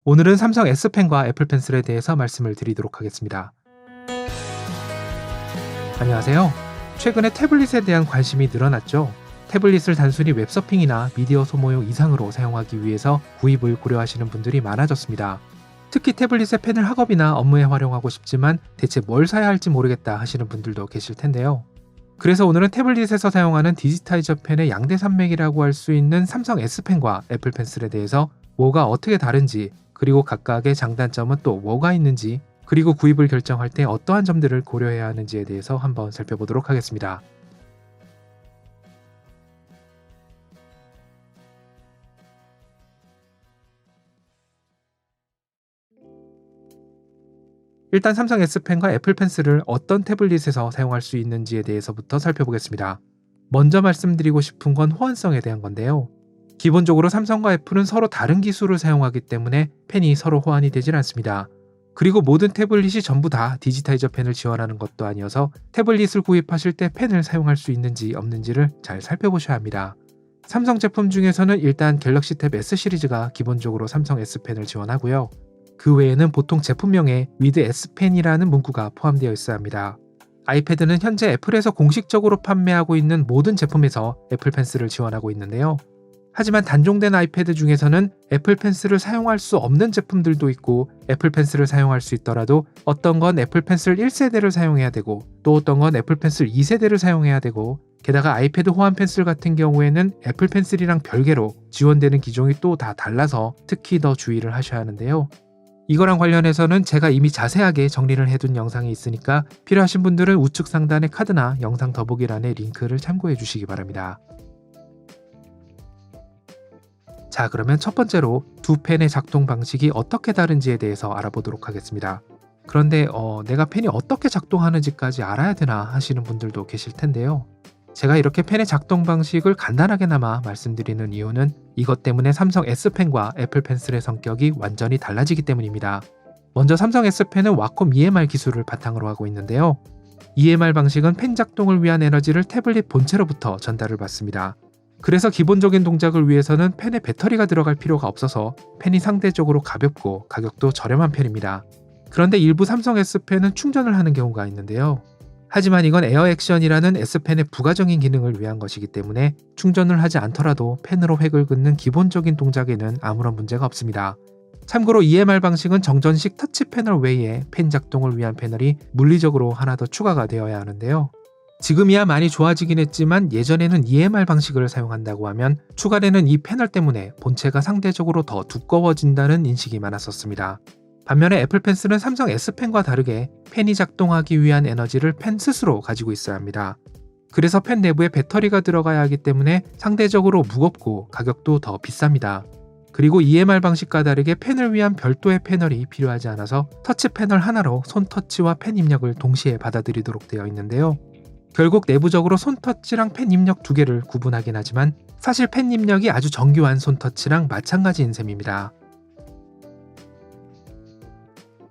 오늘은 삼성 S펜과 애플 펜슬에 대해서 말씀을 드리도록 하겠습니다. 안녕하세요. 최근에 태블릿에 대한 관심이 늘어났죠. 태블릿을 단순히 웹서핑이나 미디어 소모용 이상으로 사용하기 위해서 구입을 고려하시는 분들이 많아졌습니다. 특히 태블릿의 펜을 학업이나 업무에 활용하고 싶지만 대체 뭘 사야 할지 모르겠다 하시는 분들도 계실 텐데요. 그래서 오늘은 태블릿에서 사용하는 디지타이저 펜의 양대 산맥이라고 할 수 있는 삼성 S펜과 애플 펜슬에 대해서 뭐가 어떻게 다른지, 그리고 각각의 장단점은 또 뭐가 있는지, 그리고 구입을 결정할 때 어떠한 점들을 고려해야 하는지에 대해서 한번 살펴보도록 하겠습니다. 일단 삼성 S펜과 애플 펜슬을 어떤 태블릿에서 사용할 수 있는지에 대해서부터 살펴보겠습니다. 먼저 말씀드리고 싶은 건 호환성에 대한 건데요. 기본적으로 삼성과 애플은 서로 다른 기술을 사용하기 때문에 펜이 서로 호환이 되질 않습니다. 그리고 모든 태블릿이 전부 다 디지타이저 펜을 지원하는 것도 아니어서 태블릿을 구입하실 때 펜을 사용할 수 있는지 없는지를 잘 살펴보셔야 합니다. 삼성 제품 중에서는 일단 갤럭시 탭 S 시리즈가 기본적으로 삼성 S펜을 지원하고요. 그 외에는 보통 제품명에 with S펜이라는 문구가 포함되어 있어야 합니다. 아이패드는 현재 애플에서 공식적으로 판매하고 있는 모든 제품에서 애플 펜슬을 지원하고 있는데요. 하지만 단종된 아이패드 중에서는 애플 펜슬을 사용할 수 없는 제품들도 있고, 애플 펜슬을 사용할 수 있더라도 어떤 건 애플 펜슬 1세대를 사용해야 되고, 또 어떤 건 애플 펜슬 2세대를 사용해야 되고, 게다가 아이패드 호환 펜슬 같은 경우에는 애플 펜슬이랑 별개로 지원되는 기종이 또 다 달라서 특히 더 주의를 하셔야 하는데요. 이거랑 관련해서는 제가 이미 자세하게 정리를 해둔 영상이 있으니까 필요하신 분들은 우측 상단의 카드나 영상 더보기란의 링크를 참고해 주시기 바랍니다. 자, 그러면 첫 번째로 두 펜의 작동 방식이 어떻게 다른지에 대해서 알아보도록 하겠습니다. 그런데 내가 펜이 어떻게 작동하는지까지 알아야 되나 하시는 분들도 계실 텐데요. 제가 이렇게 펜의 작동 방식을 간단하게나마 말씀드리는 이유는 이것 때문에 삼성 S펜과 애플 펜슬의 성격이 완전히 달라지기 때문입니다. 먼저 삼성 S펜은 와콤 EMR 기술을 바탕으로 하고 있는데요. EMR 방식은 펜 작동을 위한 에너지를 태블릿 본체로부터 전달을 받습니다. 그래서 기본적인 동작을 위해서는 펜에 배터리가 들어갈 필요가 없어서 펜이 상대적으로 가볍고 가격도 저렴한 편입니다. 그런데 일부 삼성 S펜은 충전을 하는 경우가 있는데요. 하지만 이건 에어 액션이라는 S펜의 부가적인 기능을 위한 것이기 때문에 충전을 하지 않더라도 펜으로 획을 긋는 기본적인 동작에는 아무런 문제가 없습니다. 참고로 EMR 방식은 정전식 터치 패널 외에 펜 작동을 위한 패널이 물리적으로 하나 더 추가가 되어야 하는데요. 지금이야 많이 좋아지긴 했지만 예전에는 EMR 방식을 사용한다고 하면 추가되는 이 패널 때문에 본체가 상대적으로 더 두꺼워진다는 인식이 많았었습니다. 반면에 애플 펜슬은 삼성 S펜과 다르게 펜이 작동하기 위한 에너지를 펜 스스로 가지고 있어야 합니다. 그래서 펜 내부에 배터리가 들어가야 하기 때문에 상대적으로 무겁고 가격도 더 비쌉니다. 그리고 EMR 방식과 다르게 펜을 위한 별도의 패널이 필요하지 않아서 터치 패널 하나로 손 터치와 펜 입력을 동시에 받아들이도록 되어 있는데요. 결국 내부적으로 손 터치랑 펜 입력 두 개를 구분하긴 하지만 사실 펜 입력이 아주 정교한 손 터치랑 마찬가지인 셈입니다.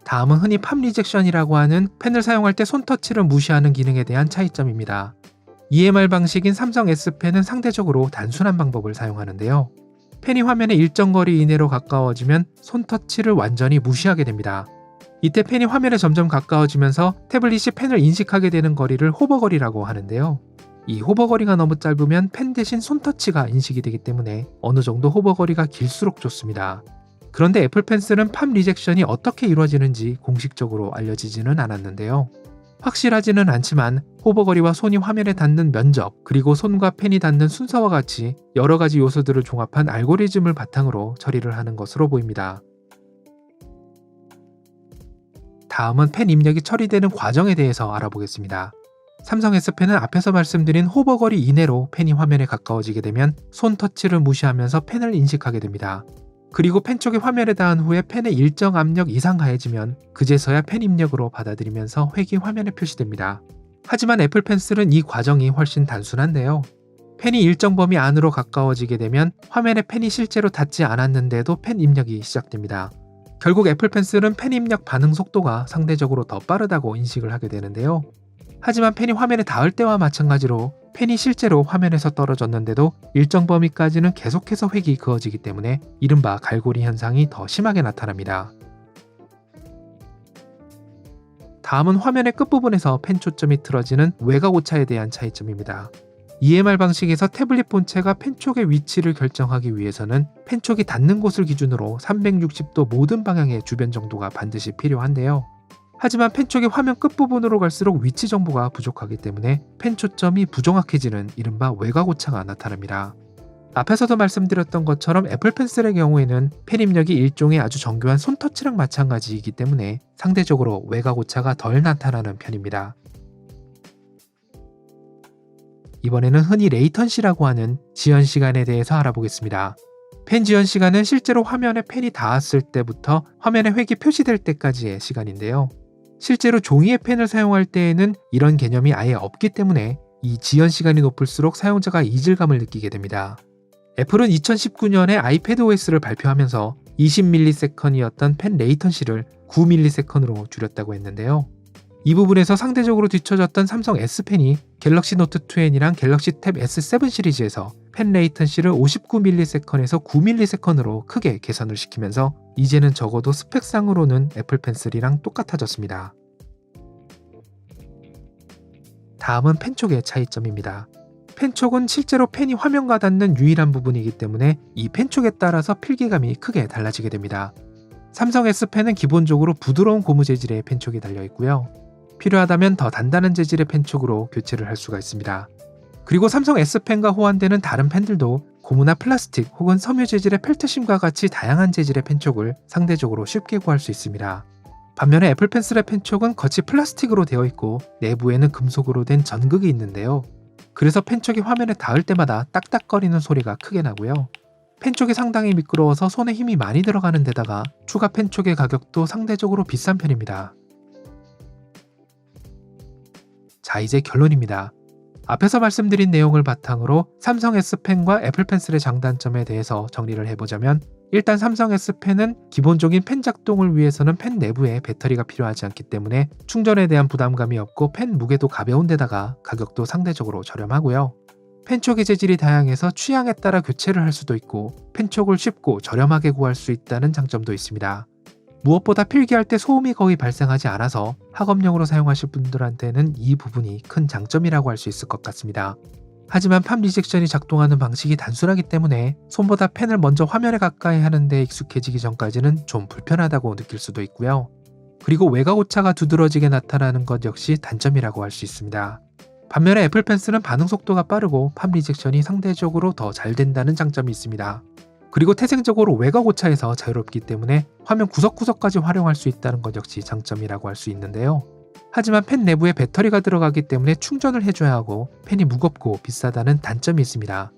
다음은 흔히 팜 리젝션이라고 하는 펜을 사용할 때 손 터치를 무시하는 기능에 대한 차이점입니다. EMR 방식인 삼성 S펜은 상대적으로 단순한 방법을 사용하는데요. 펜이 화면의 일정 거리 이내로 가까워지면 손 터치를 완전히 무시하게 됩니다. 이때 펜이 화면에 점점 가까워지면서 태블릿이 펜을 인식하게 되는 거리를 호버거리라고 하는데요. 이 호버거리가 너무 짧으면 펜 대신 손터치가 인식이 되기 때문에 어느 정도 호버거리가 길수록 좋습니다. 그런데 애플 펜슬은 팜 리젝션이 어떻게 이루어지는지 공식적으로 알려지지는 않았는데요. 확실하지는 않지만 호버거리와 손이 화면에 닿는 면적, 그리고 손과 펜이 닿는 순서와 같이 여러 가지 요소들을 종합한 알고리즘을 바탕으로 처리를 하는 것으로 보입니다. 다음은 펜 입력이 처리되는 과정에 대해서 알아보겠습니다. 삼성 S펜은 앞에서 말씀드린 호버거리 이내로 펜이 화면에 가까워지게 되면 손 터치를 무시하면서 펜을 인식하게 됩니다. 그리고 펜 쪽이 화면에 닿은 후에 펜의 일정 압력 이상 가해지면 그제서야 펜 입력으로 받아들이면서 획이 화면에 표시됩니다. 하지만 애플 펜슬은 이 과정이 훨씬 단순한데요. 펜이 일정 범위 안으로 가까워지게 되면 화면에 펜이 실제로 닿지 않았는데도 펜 입력이 시작됩니다. 결국 애플 펜슬은 펜 입력 반응 속도가 상대적으로 더 빠르다고 인식을 하게 되는데요. 하지만 펜이 화면에 닿을 때와 마찬가지로 펜이 실제로 화면에서 떨어졌는데도 일정 범위까지는 계속해서 획이 그어지기 때문에 이른바 갈고리 현상이 더 심하게 나타납니다. 다음은 화면의 끝부분에서 펜 초점이 틀어지는 외곽 오차에 대한 차이점입니다. EMR 방식에서 태블릿 본체가 펜 촉의 위치를 결정하기 위해서는 펜 촉이 닿는 곳을 기준으로 360도 모든 방향의 주변 정도가 반드시 필요한데요. 하지만 펜 촉이 화면 끝부분으로 갈수록 위치 정보가 부족하기 때문에 펜 초점이 부정확해지는 이른바 외곽 오차가 나타납니다. 앞에서도 말씀드렸던 것처럼 애플 펜슬의 경우에는 펜 입력이 일종의 아주 정교한 손터치랑 마찬가지이기 때문에 상대적으로 외곽 오차가 덜 나타나는 편입니다. 이번에는 흔히 레이턴시라고 하는 지연 시간에 대해서 알아보겠습니다. 펜 지연 시간은 실제로 화면에 펜이 닿았을 때부터 화면에 획이 표시될 때까지의 시간인데요. 실제로 종이의 펜을 사용할 때에는 이런 개념이 아예 없기 때문에 이 지연 시간이 높을수록 사용자가 이질감을 느끼게 됩니다. 애플은 2019년에 아이패드 OS를 발표하면서 20ms이었던 펜 레이턴시를 9ms로 줄였다고 했는데요. 이 부분에서 상대적으로 뒤처졌던 삼성 S펜이 갤럭시 노트 2N이랑 갤럭시 탭 S7 시리즈에서 펜 레이턴시를 59ms에서 9ms로 크게 개선을 시키면서 이제는 적어도 스펙상으로는 애플 펜슬이랑 똑같아졌습니다. 다음은 펜 촉의 차이점입니다. 펜 촉은 실제로 펜이 화면과 닿는 유일한 부분이기 때문에 이 펜 촉에 따라서 필기감이 크게 달라지게 됩니다. 삼성 S펜은 기본적으로 부드러운 고무 재질의 펜 촉이 달려있고요. 필요하다면 더 단단한 재질의 펜 촉으로 교체를 할 수가 있습니다. 그리고 삼성 S펜과 호환되는 다른 펜들도 고무나 플라스틱 혹은 섬유 재질의 펠트심과 같이 다양한 재질의 펜 촉을 상대적으로 쉽게 구할 수 있습니다. 반면에 애플 펜슬의 펜 촉은 겉이 플라스틱으로 되어 있고 내부에는 금속으로 된 전극이 있는데요. 그래서 펜 촉이 화면에 닿을 때마다 딱딱거리는 소리가 크게 나고요. 펜 촉이 상당히 미끄러워서 손에 힘이 많이 들어가는 데다가 추가 펜 촉의 가격도 상대적으로 비싼 편입니다. 자, 이제 결론입니다. 앞에서 말씀드린 내용을 바탕으로 삼성 S펜과 애플 펜슬의 장단점에 대해서 정리를 해보자면, 일단 삼성 S펜은 기본적인 펜 작동을 위해서는 펜 내부에 배터리가 필요하지 않기 때문에 충전에 대한 부담감이 없고 펜 무게도 가벼운 데다가 가격도 상대적으로 저렴하고요. 펜 촉의 재질이 다양해서 취향에 따라 교체를 할 수도 있고 펜 촉을 쉽고 저렴하게 구할 수 있다는 장점도 있습니다. 무엇보다 필기할 때 소음이 거의 발생하지 않아서 학업용으로 사용하실 분들한테는 이 부분이 큰 장점이라고 할 수 있을 것 같습니다. 하지만 팜 리젝션이 작동하는 방식이 단순하기 때문에 손보다 펜을 먼저 화면에 가까이 하는 데 익숙해지기 전까지는 좀 불편하다고 느낄 수도 있고요. 그리고 외곽 오차가 두드러지게 나타나는 것 역시 단점이라고 할 수 있습니다. 반면에 애플 펜슬은 반응 속도가 빠르고 팜 리젝션이 상대적으로 더 잘 된다는 장점이 있습니다. 그리고 태생적으로 외곽 오차에서 자유롭기 때문에 화면 구석구석까지 활용할 수 있다는 것 역시 장점이라고 할 수 있는데요. 하지만 펜 내부에 배터리가 들어가기 때문에 충전을 해줘야 하고 펜이 무겁고 비싸다는 단점이 있습니다.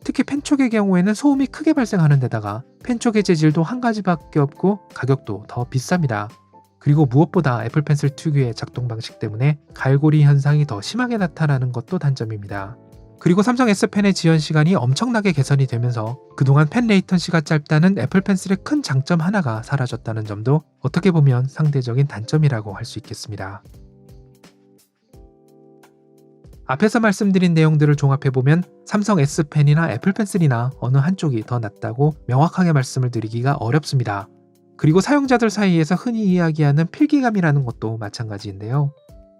특히 펜 촉의 경우에는 소음이 크게 발생하는 데다가 펜 촉의 재질도 한 가지밖에 없고 가격도 더 비쌉니다. 그리고 무엇보다 애플 펜슬 특유의 작동 방식 때문에 갈고리 현상이 더 심하게 나타나는 것도 단점입니다. 그리고 삼성 S펜의 지연 시간이 엄청나게 개선이 되면서 그동안 펜 레이턴시가 짧다는 애플 펜슬의 큰 장점 하나가 사라졌다는 점도 어떻게 보면 상대적인 단점이라고 할 수 있겠습니다. 앞에서 말씀드린 내용들을 종합해보면 삼성 S펜이나 애플 펜슬이나 어느 한쪽이 더 낫다고 명확하게 말씀을 드리기가 어렵습니다. 그리고 사용자들 사이에서 흔히 이야기하는 필기감이라는 것도 마찬가지인데요.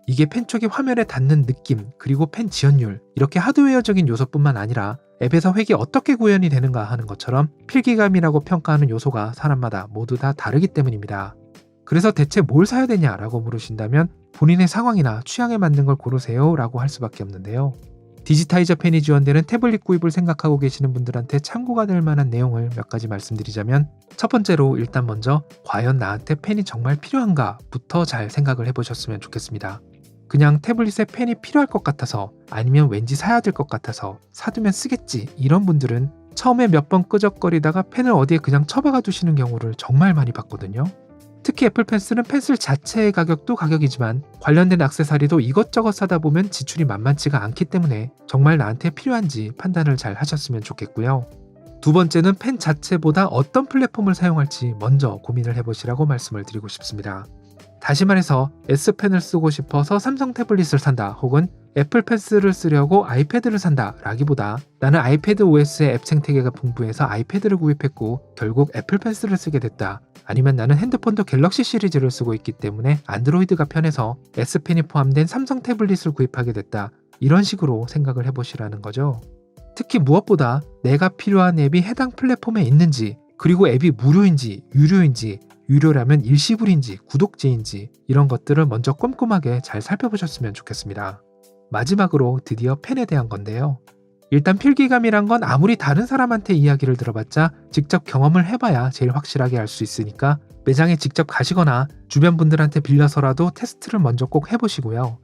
이게 펜 촉이 화면에 닿는 느낌, 그리고 펜 지연율, 이렇게 하드웨어적인 요소뿐만 아니라 앱에서 획이 어떻게 구현이 되는가 하는 것처럼 필기감이라고 평가하는 요소가 사람마다 모두 다 다르기 때문입니다. 그래서 대체 뭘 사야 되냐라고 물으신다면 본인의 상황이나 취향에 맞는 걸 고르세요 라고 할 수밖에 없는데요. 디지타이저 펜이 지원되는 태블릿 구입을 생각하고 계시는 분들한테 참고가 될 만한 내용을 몇 가지 말씀드리자면, 첫 번째로 일단 먼저 과연 나한테 펜이 정말 필요한가 부터 잘 생각을 해보셨으면 좋겠습니다. 그냥 태블릿에 펜이 필요할 것 같아서, 아니면 왠지 사야 될 것 같아서 사두면 쓰겠지, 이런 분들은 처음에 몇 번 끄적거리다가 펜을 어디에 그냥 처박아 두시는 경우를 정말 많이 봤거든요. 특히 애플 펜슬은 펜슬 자체의 가격도 가격이지만 관련된 액세서리도 이것저것 사다 보면 지출이 만만치가 않기 때문에 정말 나한테 필요한지 판단을 잘 하셨으면 좋겠고요. 두 번째는 펜 자체보다 어떤 플랫폼을 사용할지 먼저 고민을 해보시라고 말씀을 드리고 싶습니다. 다시 말해서 S펜을 쓰고 싶어서 삼성 태블릿을 산다, 혹은 애플 펜슬을 쓰려고 아이패드를 산다 라기보다 나는 아이패드 OS의 앱 생태계가 풍부해서 아이패드를 구입했고 결국 애플 펜슬을 쓰게 됐다. 아니면 나는 핸드폰도 갤럭시 시리즈를 쓰고 있기 때문에 안드로이드가 편해서 S펜이 포함된 삼성 태블릿을 구입하게 됐다. 이런 식으로 생각을 해보시라는 거죠. 특히 무엇보다 내가 필요한 앱이 해당 플랫폼에 있는지, 그리고 앱이 무료인지 유료인지, 유료라면 일시불인지 구독제인지 이런 것들을 먼저 꼼꼼하게 잘 살펴보셨으면 좋겠습니다. 마지막으로 드디어 펜에 대한 건데요. 일단 필기감이란 건 아무리 다른 사람한테 이야기를 들어봤자 직접 경험을 해봐야 제일 확실하게 알 수 있으니까 매장에 직접 가시거나 주변 분들한테 빌려서라도 테스트를 먼저 꼭 해보시고요.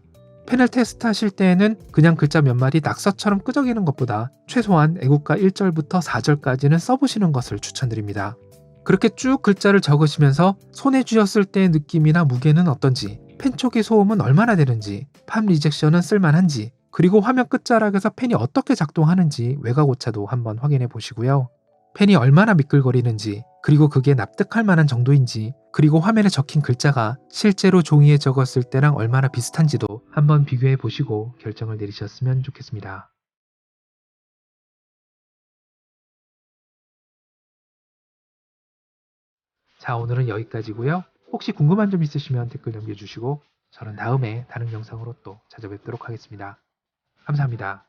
펜을 테스트하실 때에는 그냥 글자 몇 마디 낙서처럼 끄적이는 것보다 최소한 애국가 1절부터 4절까지는 써보시는 것을 추천드립니다. 그렇게 쭉 글자를 적으시면서 손에 쥐었을 때의 느낌이나 무게는 어떤지, 펜 쪽의 소음은 얼마나 되는지, 팜 리젝션은 쓸만한지, 그리고 화면 끝자락에서 펜이 어떻게 작동하는지 외곽 오차도 한번 확인해 보시고요. 펜이 얼마나 미끌거리는지, 그리고 그게 납득할 만한 정도인지, 그리고 화면에 적힌 글자가 실제로 종이에 적었을 때랑 얼마나 비슷한지도 한번 비교해 보시고 결정을 내리셨으면 좋겠습니다. 자, 오늘은 여기까지고요. 혹시 궁금한 점 있으시면 댓글 남겨주시고 저는 다음에 다른 영상으로 또 찾아뵙도록 하겠습니다. 감사합니다.